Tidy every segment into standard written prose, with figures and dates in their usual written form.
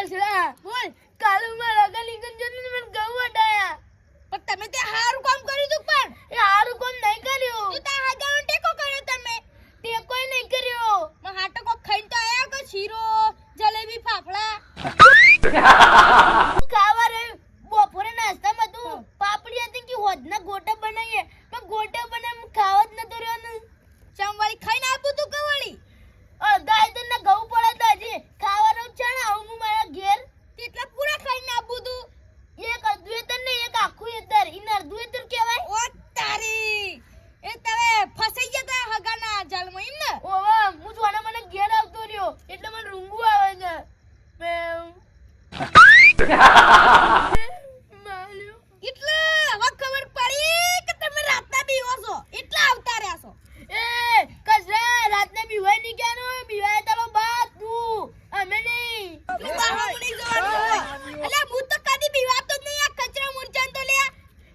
કસરા બોલ કાલ મારા ગલીગન જને મને ગૌ વડાયા પણ તમે તે હારું કામ કર્યું તું પણ એ હારું કામ નહીં કર્યું તું તા હાજાર ટેકો કર્યો તમે તે કોઈ નહીં કર્યો મે હાટો કો ખાઈને તો આયા કે શીરો જલેબી ફાફડા ખાવા રે બપોરે નાસ્તામાં તું પાપડી હતી કે હોદના ગોટા બનાવીએ પણ ગોટા બનાવ ખાવા જ નતો રહ્યો ને ચમવાળી ખાઈને આપું તું કવાળી ગાય તો ના ઘઉં પડે તો હજી ખાવાનો ચણા હું મારા ઘેર કેટલા પૂરા ખાઈને આપું તું એક અડધું ને એક આખું એતર ઈન અડધું એતર કહેવાય ઓ તારી એ તમે ફસાઈ ગયા હગાના જાલમાં ઈન ને ઓવા હું જોને મને ઘેર આવતો રહ્યો એટલે મને રૂંગું આવે છે માલ્યો એટલે હવે ખબર પડી કે તમે રાતના બીવો છો એટલે આવતા રહ્યા છો એ કસરા રાતના બીવાય ની ક્યાંનો બીવાય તારો બાપ તું અમે નહીં તું બહાર નહીં જવાનું અલે હું તો કદી બીવાતો જ નહીં આ કચરા મુરચાન તો લે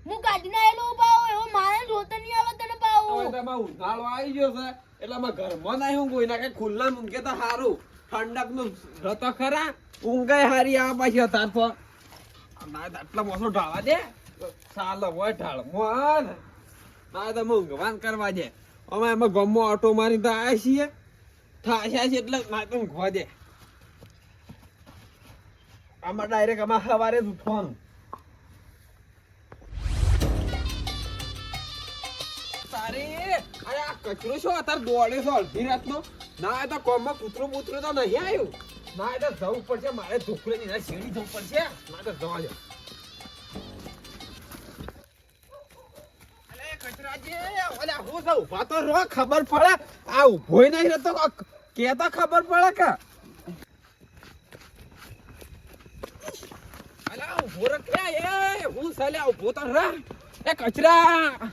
હું કાઢીને આવેલો પાવ એવો મારે જોતો નહીં આવે તને પાવ હવે તમે ઉનાળો આવી ગયો છે એટલે અમે ઘરમાં નહીં હું કોઈના કે ખુલ્લા મૂકે તો સારું ઠંડક નું રતો ખરા ઊંઘાય હારી આ પાછી તાર તો ના આટલા મોસો ઢાળવા દે સાલો હોય ઢાળ મોન ના તો ઊંઘવાન કરવા દે અમે એમાં ગમો ઓટો મારી તો આવ્યા છીએ થાશ્યા છે એટલે ના તો ઊંઘવા દે આમાં ડાયરેક્ટ આમાં સવારે જ ઉઠવાનું તારે અરે આ કચરો શું અત્યારે દોડે છે અડધી રાતનો ના એ તો કોમમાં કૂતરો બૂતરો તો નહીં આવ્યું ના એ તો જવું પડશે મારે ઢોકળે ની શેરી જવું પડશે ના તો જવા દે અલે કચરાજી ઓલા હું તો ઊભા તો રો ખબર પડે આ ઊભોય નહીં રહેતો કેતા ખબર પડે કે અલા ઊભો રે કે એ હું સાલ્યા ઊભો તો રે એ કચરા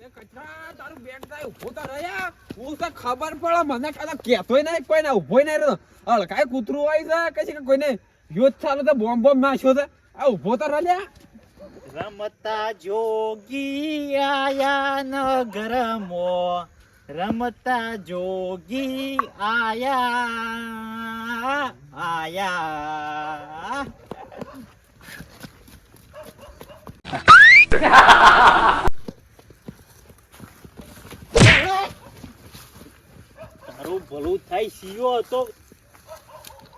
કચરા તારું બેગ થાય ઉભો તો રહ્યા હું તો ખબર પડે મને કાલે કેતોય નહીં કોઈ ના ઉભોય નહીં રહ્યો હળકાય કૂતરું આવી છે કઈ કોઈને યુદ્ધ ચાલુ તો બોમ્બ બોમ્બ નાખ્યો છે આ ઉભો તો રહ્યા રમતા જોગી આયા નગરમો રમતા જોગી આયા આયા તારું ભલું થાય સીયો હતો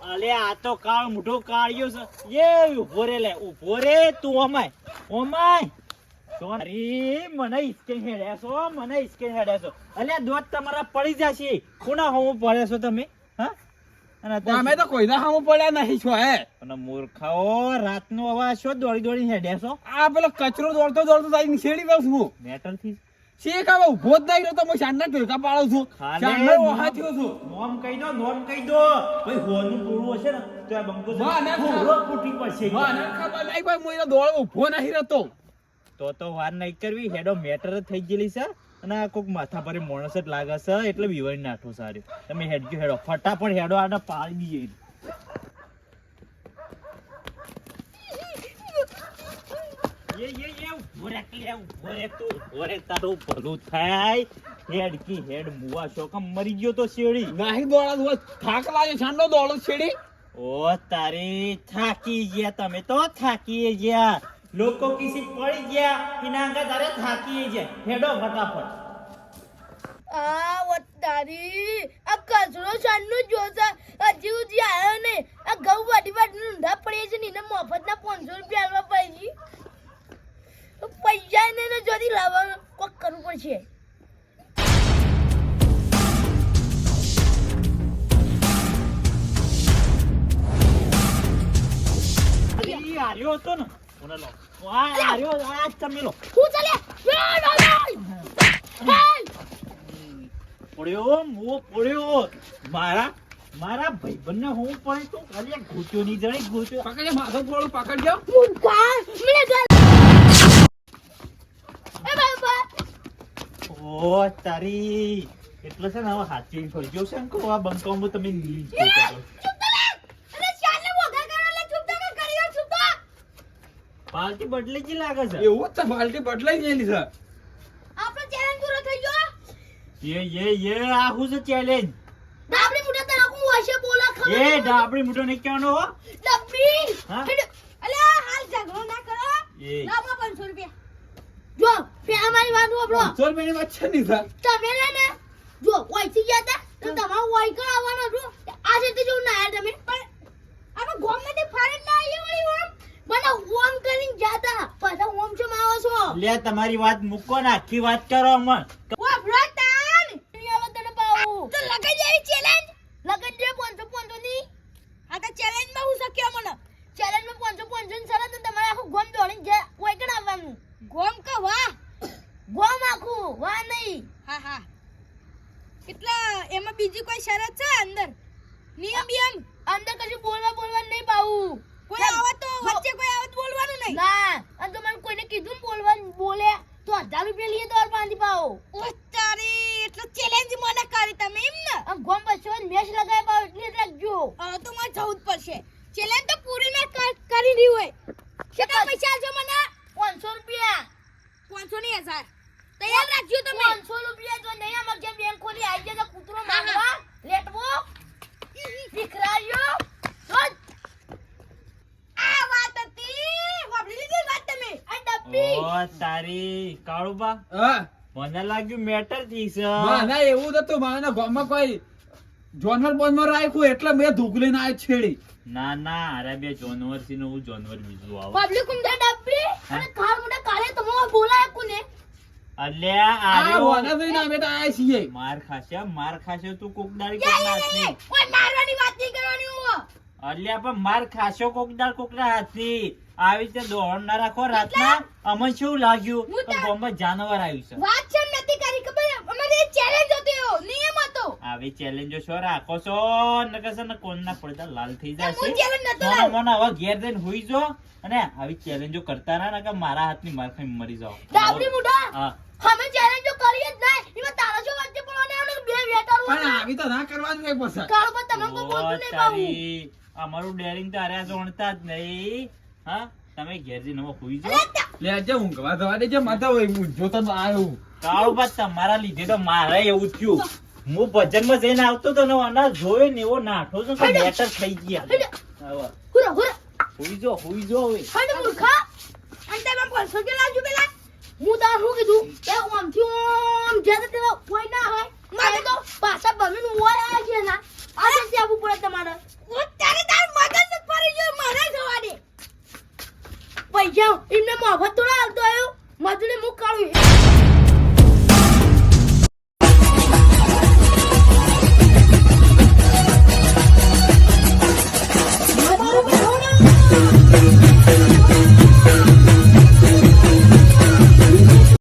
અલે આ તો કાળ મોઢો કાળ્યો છે એ ઉભો રે લે ઉભો રે તું અમાય ઓમાય સોરી મને ઇસકે હેડ્યાસો મને ઇસકે હેડ્યાસો અલે દોત તમારા પડી જશે કોના હોમ પડે છો તમે હા અને અમે તો કોઈના સામે પડ્યા નહીં છો હે અને મૂર્ખાઓ રાતનો અવાજ છો દોડી દોડી હેડ્યાસો આ પેલો કચરો દોડતો દોડતો જઈને છેડી દઉં છું મેટર થી શી કામ ઉભો જ નહીં રહ્યો તો હું શાનના ઢોકા પાડું છું શાનનો ઓહા થયો છું નોમ કહી દો ભાઈ હોનું પૂરું હશે ને તો આ બંકો પૂરો ફૂટી પડશે મને ખબર નહીં ભાઈ હું એનો દોડ ઉભો નહીં રહેતો તો વાર નહીં કરવી હેડો મેટર થઈ ગયેલી છે અને આ કોક માથા પર માણસ જ લાગે છે એટલે વિવરી નાઠો સારું તમે હેડજો હેડો ફટાફટ હેડો આને પાડી દઈએ તારું ભલું થાય હેડ કી હેડ મુવા શોકમ મરી ગયો તો શેડી નહીં દોડા થાક લાગે શાનનો દોડો છેડી ઓ તારી થાકી ગયા તમે તો થાકી ગયા લોકો કિસી પડી ગયા એના આગળ તારે થાકી ગયા હેડો ફટાફટ આ વતારી આ કચરો સાંનો જોસા હજી સુધી આવ્યો નહીં આ ઘઉં વાટી વાટી ઊંધા પડે છે ને એને મફતના 500 રૂપિયા આલવા પડી પૈસા ને જોડી લાવવાનું કોક કરવું પડશે આર્યો હતો ને ઓને લો આર્યો આજ તમે લો હું ચાલે પડ્યો મારા ભાઈબંધને હું પણ તો ખાલી ઘૂંચ્યો નહીં જણે ઘૂંચ્યો પકડે માથો થોડું પકડજો મુકા મને ગલ એ બાબા ઓ તારી એટલે છે ને હવે હાચી ફરજો છે અંકો આ બંકામાં તમે લીલી છો પાર્ટી બદલાઈ ગઈ લાગે છે એવું જ બાલ્ટી બદલાઈ ગયેલી છે આપણો ચેલેન્જ પૂરો થઈ ગયો આ હું છે ચેલેન્જ આપણી મોટા તરફ હું હશે બોલા એ ડાબડી મોટો નહીં કહેવાનો હો. ડબ્બી હા? અલ્યા હાલ ઝઘડો ના કરો એ લાવો 500 રૂપિયા જો પે અમારી વાત સાંભળો 500 રૂપિયાની વાત છે નહીં સર. તમે ને જો ઓઈથી ગયા તા તો તમારું ઓઈ કર આવવાનો છું આ રીતે જો ના આયા તમે પણ આમાં ગોમમાંથી ફારેટ ના આવી વળી ઓમ મને ઓમ કરીને જાતા પાછા ઓમ છે આવો છો લે તમારી વાત મૂકો ને આખી વાત કરો અમન. ઓ બ્રતાન ની આવો તને પાઉ તો લગાઈ જાય ચેલેન્જ લગાઈ દે 500 ની આ તો ચેલેન્જ માં હું શક્યો મને ચેલેન્જ માં 500 ની શરત તમારે આખું ગોમ દોડીને જે ઓઈ કર આવવાનું ગોમ કા વાહ ગોમ આખું વાહ નહીં હા હા કેટલા એમાં બીજી કોઈ શરત છે અંદર નિયમ બિયમ અંદર કશું બોલવા નહીં પાવું કોઈ આવે તો વચ્ચે કોઈ આવે તો બોલવાનું નહીં ના અને તો મને કોઈને કીધું ને બોલવાનું બોલે તો 1000 રૂપિયા લીએ તો ઓર બાંધી પાઓ ઓ તારી એટલે ચેલેન્જ મને કરી તમે એમ ને આમ ગોમ બચવા મેચ લગાય પાઓ એટલે રાખજો હવે તો મને જવું જ પડશે ચેલેન્જ તો પૂરી મેં કરી રહી હોય કેટલા પૈસા આલજો મને 500 રૂપિયા 500 ની 1000 તૈયાર રાખજો તમે 500 રૂપિયા જો નહીં અમાર જે બેંક ખોલી આવી જાય તો કૂતરો માંગવા લેટવો દીકરાયો આ વાત હતી વાપરી લીધી વાત તમે આ ડબ્બી ઓ તારી કાળુબા હા મને લાગ્યું મેટર થી છે. ના એવું નતું મારા ગામમાં કોઈ જોનવર બોનવર રાખ્યું એટલે મેં ધૂકલીને આ છેડી. ના ના અરે બે જાનવર થી હું જાનવર બીજું આવું. પબ્લિક ઉમદા ડબ્બી અને કાળ મોટા કાલે તમે બોલાય કોને અલ્યા આ આર્યો વાના થઈને અમે તો આયા છીએ. માર ખાશે તું કોકદારી યા, કોક યા, નાખની. યા, યા. ઓય મારવાની વાત નહીં કરવાની હો અલ્યા પણ માર ખાશો કોકના હાથથી આવી રીતે દોડ ના રાખો રાતના. અમને શું લાગ્યું હું કે તો- ગામમાં જાનવર આવ્યું છે. વાત છે નથી કરી ખબર અમારે ચેલેન્જ હતો એવો નિયમ હતો આવી ચેલેન્જો છો રાખો છો નકર છે ને કોણના પડદા લાલ થઈ હું જશે. challenge નતો મોના લાવ્યો. મોના હવે ઘેર જઈને હુઈ જો અને આવી ચેલેન્જો કરતા ના નકર મારા હાથની માર ખાઈને મરી જાઓ. ડાબડી મુઢા હા અમે ચેલેન્જ તો કરી જ નહીં એમાં તારા જો વચ્ચે પડવાને અને બે વેટારું પણ આવી તો ના કરવાનું એક પછી. કાળ પર તમે કોઈ બોલતું નહીં પાવું તારી અમારું ડેરિંગ તો આર્યા જોણતા જ નહીં. હા તમે ઘેર જઈને હવે હુઈ અરે જાઓ. તા- લે આજે ઊંઘવા જવા દેજે માથા હોય હું જોતો તો આવ્યો. કાળુબા તમારા લીધે તો મારે એવું થયું. હું ભજનમાં જઈને આવતો તો ને અનાજ જોયો ને એવો નાઠો છો કે બેટર થઈ ગયા. હવે હુરા હુરા હુઈ જો હવે. હડ મૂર્ખા અને તમે 500 કે લાવજો પેલા હું તાર શું કીધું કે ઓમથી ઓમ જ્યાં તેવા કોઈ ના હોય મારે તો પાછા બમીન ઓય આ છે ના આ છે આવવું પડે તમારે ઓ તારે તાર મગજ જ ફરી ગયો મને જવા દે પૈસા એમને મફત થોડા આવતો આવ્યો મજૂરી મુક કાઢું